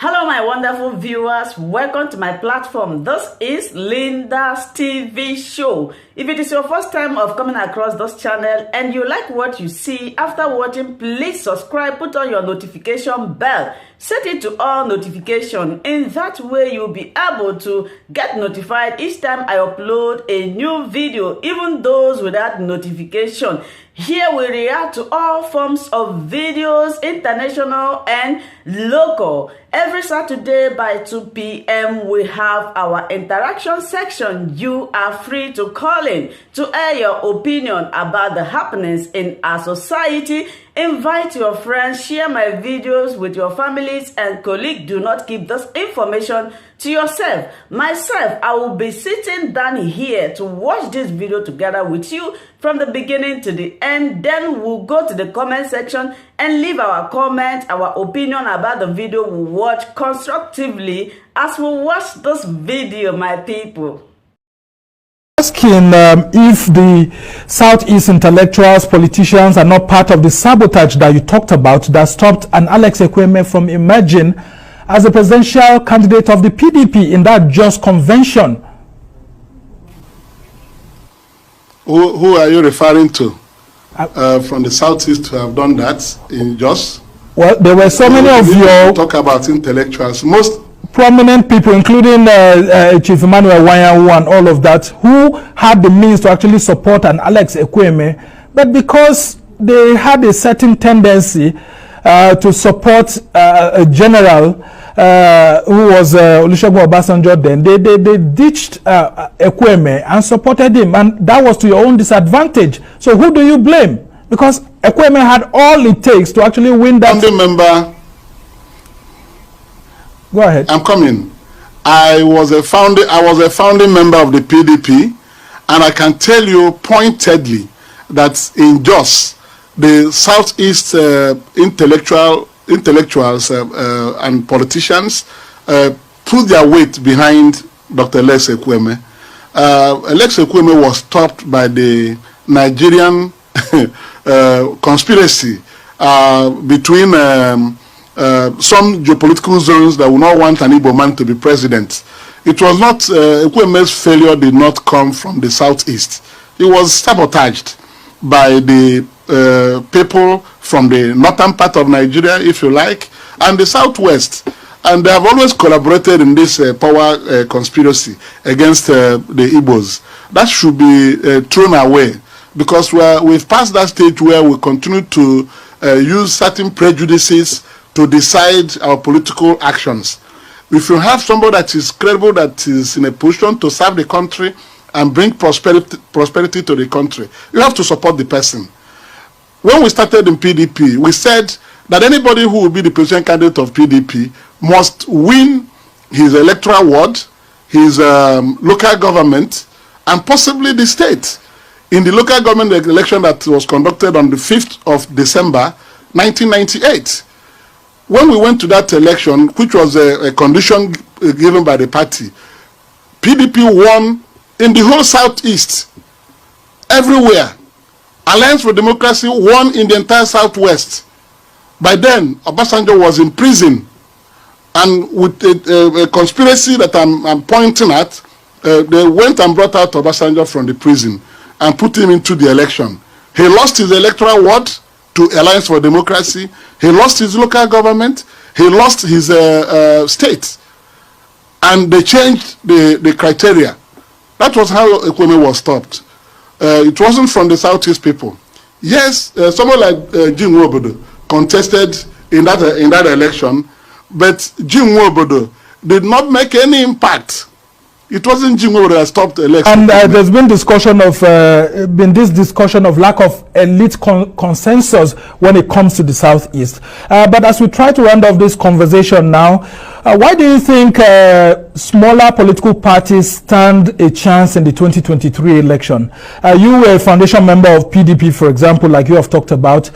Hello my wonderful viewers, welcome to my platform. This is Linda's TV show. If it is your first time of coming across this channel and you like what you see after watching, please subscribe, put on your notification bell, set it to all notification. In that way you'll be able to get notified each time I upload a new video, even those without notification. Here we react to all forms of videos, international and local. Every Saturday by 2 p.m. we have our interaction section. You are free to call in to air your opinion about the happenings in our society. Invite your friends, share my videos with your families and colleagues. Do not keep this information to yourself. Myself, I will be sitting down here to watch this video together with you from the beginning to the end. Then we'll go to the comment section and leave our comment, our opinion about the video we watch constructively as we watch this video, my people. Asking if the Southeast intellectuals, politicians are not part of the sabotage that you talked about that stopped an Alex Ekwueme from emerging as the presidential candidate of the PDP in that just convention. Who are you referring to from the Southeast who have done that in just? Well, there were so many of you talk about intellectuals. Most prominent people, including Chief Emmanuel Wanyanwu and all of that, who had the means to actually support an Alex Ekwueme, but because they had a certain tendency to support a general who was Olusegun Obasanjo then, they ditched Ekwueme and supported him, and that was to your own disadvantage. So who do you blame? Because Ekwueme had all it takes to actually win that. Member. Go ahead. I'm coming. I was a founding member of the PDP, and I can tell you pointedly that in Jos, the Southeast intellectuals and politicians put their weight behind Dr. Alex Ekwueme. Alex Ekwueme was stopped by the Nigerian conspiracy between some geopolitical zones that would not want an Igbo man to be president. It was not, Ekwueme's failure did not come from the Southeast. It was sabotaged by the people from the northern part of Nigeria, if you like, and the Southwest. And they have always collaborated in this power conspiracy against the Igbos. That should be thrown away, because we've passed that stage where we continue to use certain prejudices to decide our political actions. If you have somebody that is credible, that is in a position to serve the country and bring prosperity to the country, you have to support the person. When we started in PDP, we said that anybody who will be the president candidate of PDP must win his electoral ward, his local government, and possibly the state. In the local government election that was conducted on the 5th of December, 1998, when we went to that election, which was a condition given by the party, PDP won in the whole Southeast, everywhere. Alliance for Democracy won in the entire Southwest. By then, Obasanjo was in prison, and with a conspiracy that I'm pointing at, they went and brought out Obasanjo from the prison and put him into the election. He lost his electoral ward to Alliance for Democracy. He lost his local government. He lost his state. And they changed the criteria. That was how Ekwueme was stopped. It wasn't from the Southeast people. Yes, someone like Jim Nwobodo contested in that election, but Jim Nwobodo did not make any impact. It wasn't Jim Nwobodo that stopped the election. And there's been this discussion of lack of elite consensus when it comes to the Southeast. But as we try to round off this conversation now, why do you think smaller political parties stand a chance in the 2023 election? You were a foundation member of PDP, for example, like you have talked about.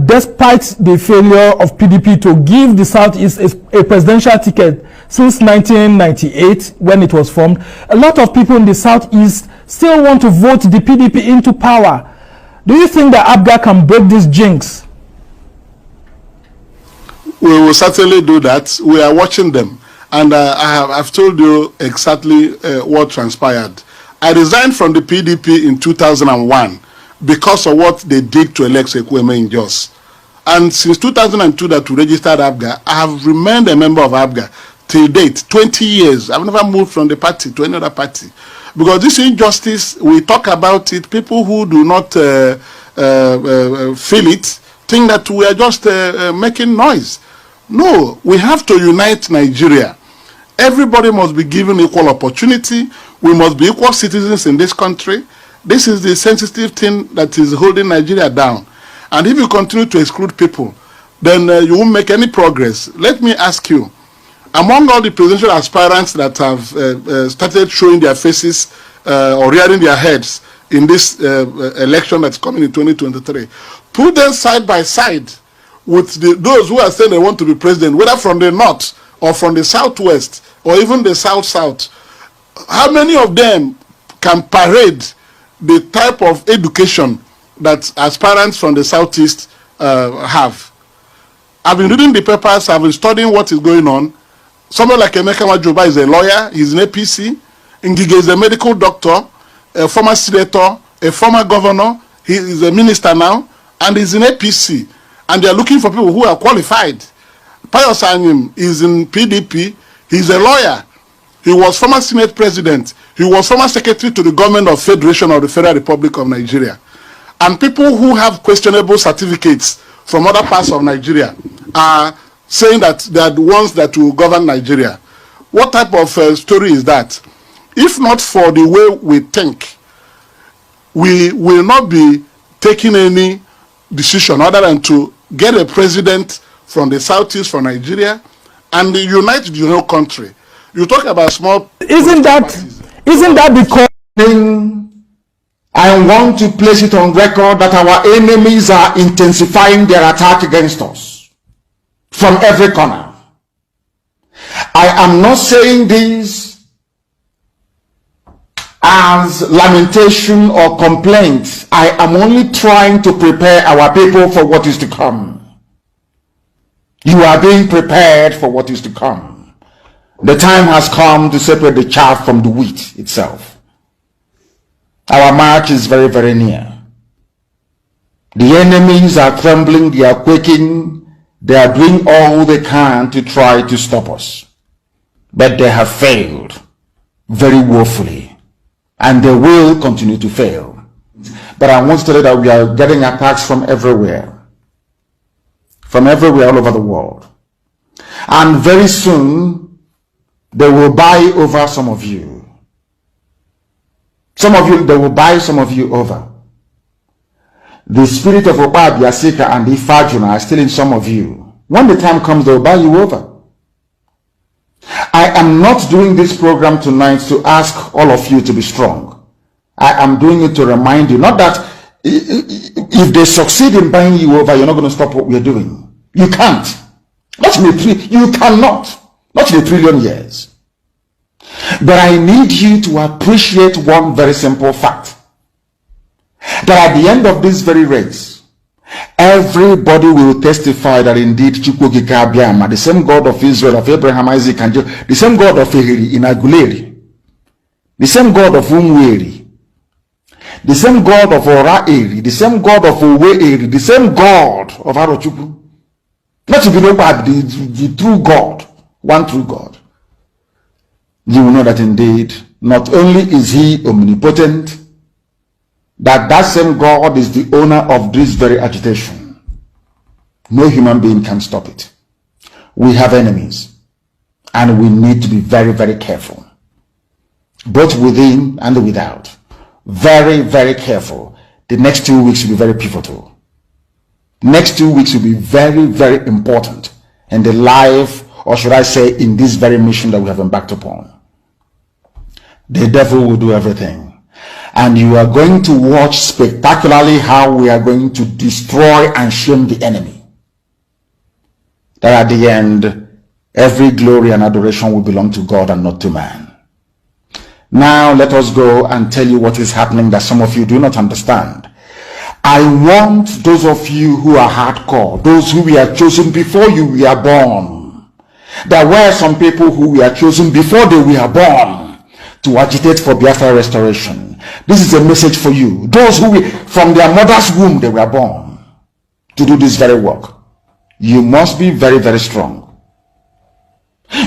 Despite the failure of PDP to give the Southeast a presidential ticket since 1998, when it was formed, a lot of people in the Southeast still want to vote the PDP into power. Do you think that ABGA can break this jinx? We will certainly do that. We are watching them. And I've told you exactly what transpired. I resigned from the PDP in 2001 because of what they did to elect Ekwueme in Jos. And since 2002 that we registered ABGA, I have remained a member of ABGA till date, 20 years. I've never moved from the party to any other party. Because this injustice, we talk about it, people who do not feel it, think that we are just making noise. No, we have to unite Nigeria. Everybody must be given equal opportunity. We must be equal citizens in this country. This is the sensitive thing that is holding Nigeria down. And if you continue to exclude people, then you won't make any progress. Let me ask you, among all the presidential aspirants that have started showing their faces or rearing their heads in this election that's coming in 2023, put them side by side with those who are saying they want to be president, whether from the north or from the southwest or even the south-south. How many of them can parade the type of education that aspirants from the southeast have? I've been reading the papers, I've been studying what is going on. Someone like Emeka Majoba is a lawyer, he's an APC. Ngige is a medical doctor, a former senator, a former governor, he is a minister now, and he's in APC. And they're looking for people who are qualified. Pius Anyim is in PDP, he's a lawyer. He was former Senate President. He was former Secretary to the Government of Federation of the Federal Republic of Nigeria. And people who have questionable certificates from other parts of Nigeria are saying that they are the ones that will govern Nigeria. What type of story is that? If not for the way we think, we will not be taking any decision other than to get a president from the southeast for Nigeria and unite the whole country. You talk about small... Isn't that because... I want to place it on record that our enemies are intensifying their attack against us from every corner. I am not saying this as lamentation or complaint. I am only trying to prepare our people for what is to come. You are being prepared for what is to come. The time has come to separate the chaff from the wheat itself. Our march is very, very near. The enemies are trembling, they are quaking, they are doing all they can to try to stop us. But they have failed very woefully, and they will continue to fail. But I want to tell you that we are getting attacks from everywhere all over the world. And very soon, they will buy over some of you. They will buy some of you over. The spirit of Oba Biasika and Ifajuna are still in some of you. When the time comes, they will buy you over. I am not doing this program tonight to ask all of you to be strong. I am doing it to remind you, not that if they succeed in buying you over, you're not going to stop what we're doing. You can't. You cannot. Not in a trillion years. But I need you to appreciate one very simple fact. That at the end of this very race, everybody will testify that indeed Chukwuka Abiyama, the same God of Israel, of Abraham, Isaac, and Jacob, the same God of Ehiri in Aguleri, the same God of Umweri, the same God of Ora-Eri, the same God of Owe-Eri, the same God of Arochukwu. Not to be nobody, the true God, one true God. You will know that indeed, not only is he omnipotent, that same God is the owner of this very agitation. No human being can stop it. We have enemies, and we need to be very, very careful, both within and without. Very, very careful. The next 2 weeks will be very pivotal. Next 2 weeks will be very, very important in the life, or should I say, in this very mission that we have embarked upon. The devil will do everything. And you are going to watch spectacularly how we are going to destroy and shame the enemy. That at the end, every glory and adoration will belong to God and not to man. Now let us go and tell you what is happening that some of you do not understand. I want those of you who are hardcore, those who were chosen before you were born. There were some people who were chosen before they were born to agitate for Biafra restoration. This is a message for you. Those who from their mother's womb they were born to do this very work. You must be very, very strong.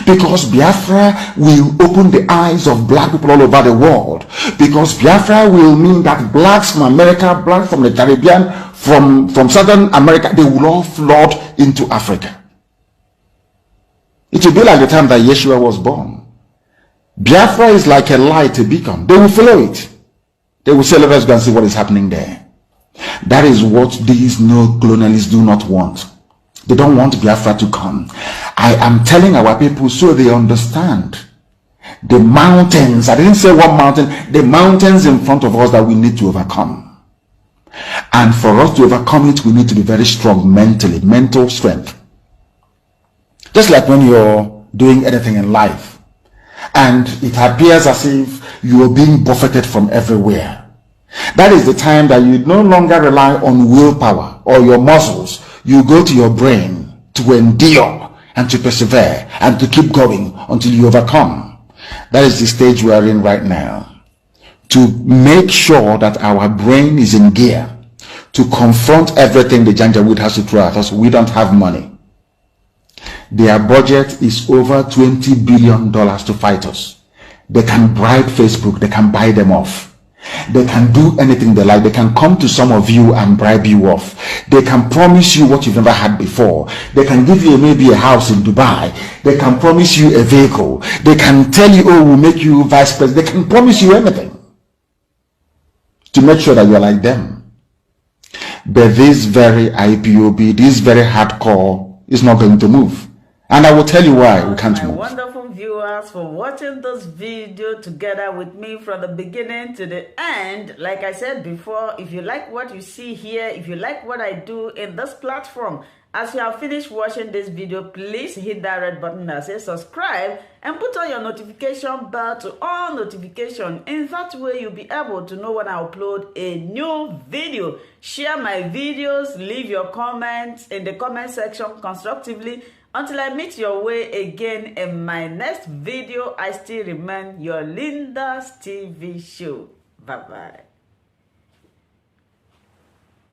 Because Biafra will open the eyes of black people all over the world. Because Biafra will mean that blacks from America, blacks from the Caribbean, from Southern America, they will all flood into Africa. It will be like the time that Yeshua was born. Biafra is like a light, a beacon. They will follow it. They will say, let us go and see what is happening there. That is what these neo-colonialists do not want. They don't want Biafra to come. I am telling our people so they understand the mountains. I didn't say one mountain. The mountains in front of us that we need to overcome. And for us to overcome it, we need to be very strong mentally, mental strength. Just like when you're doing anything in life and it appears as if you are being buffeted from everywhere. That is the time that you no longer rely on willpower or your muscles. You go to your brain to endure and to persevere and to keep going until you overcome. That is the stage we are in right now. To make sure that our brain is in gear to confront everything the Janjaweed has to throw at us. We don't have money. Their budget is over $20 billion to fight us. They can bribe Facebook. They can buy them off. They can do anything they like. They can come to some of you and bribe you off. They can promise you what you've never had before. They can give you maybe a house in Dubai. They can promise you a vehicle. They can tell you, oh, we'll make you vice president. They can promise you anything to make sure that you're like them. But this very IPOB, this very hardcore is not going to move. And I will tell you why we can't move. Wonderful viewers for watching this video together with me from the beginning to the end. Like I said before, if you like what you see here, if you like what I do in this platform, as you have finished watching this video, please hit that red button that says subscribe and put on your notification bell to all notification. In that way, you'll be able to know when I upload a new video. Share my videos, leave your comments in the comment section constructively. Until I meet your way again in my next video, I still remain your Linda's TV show. Bye-bye.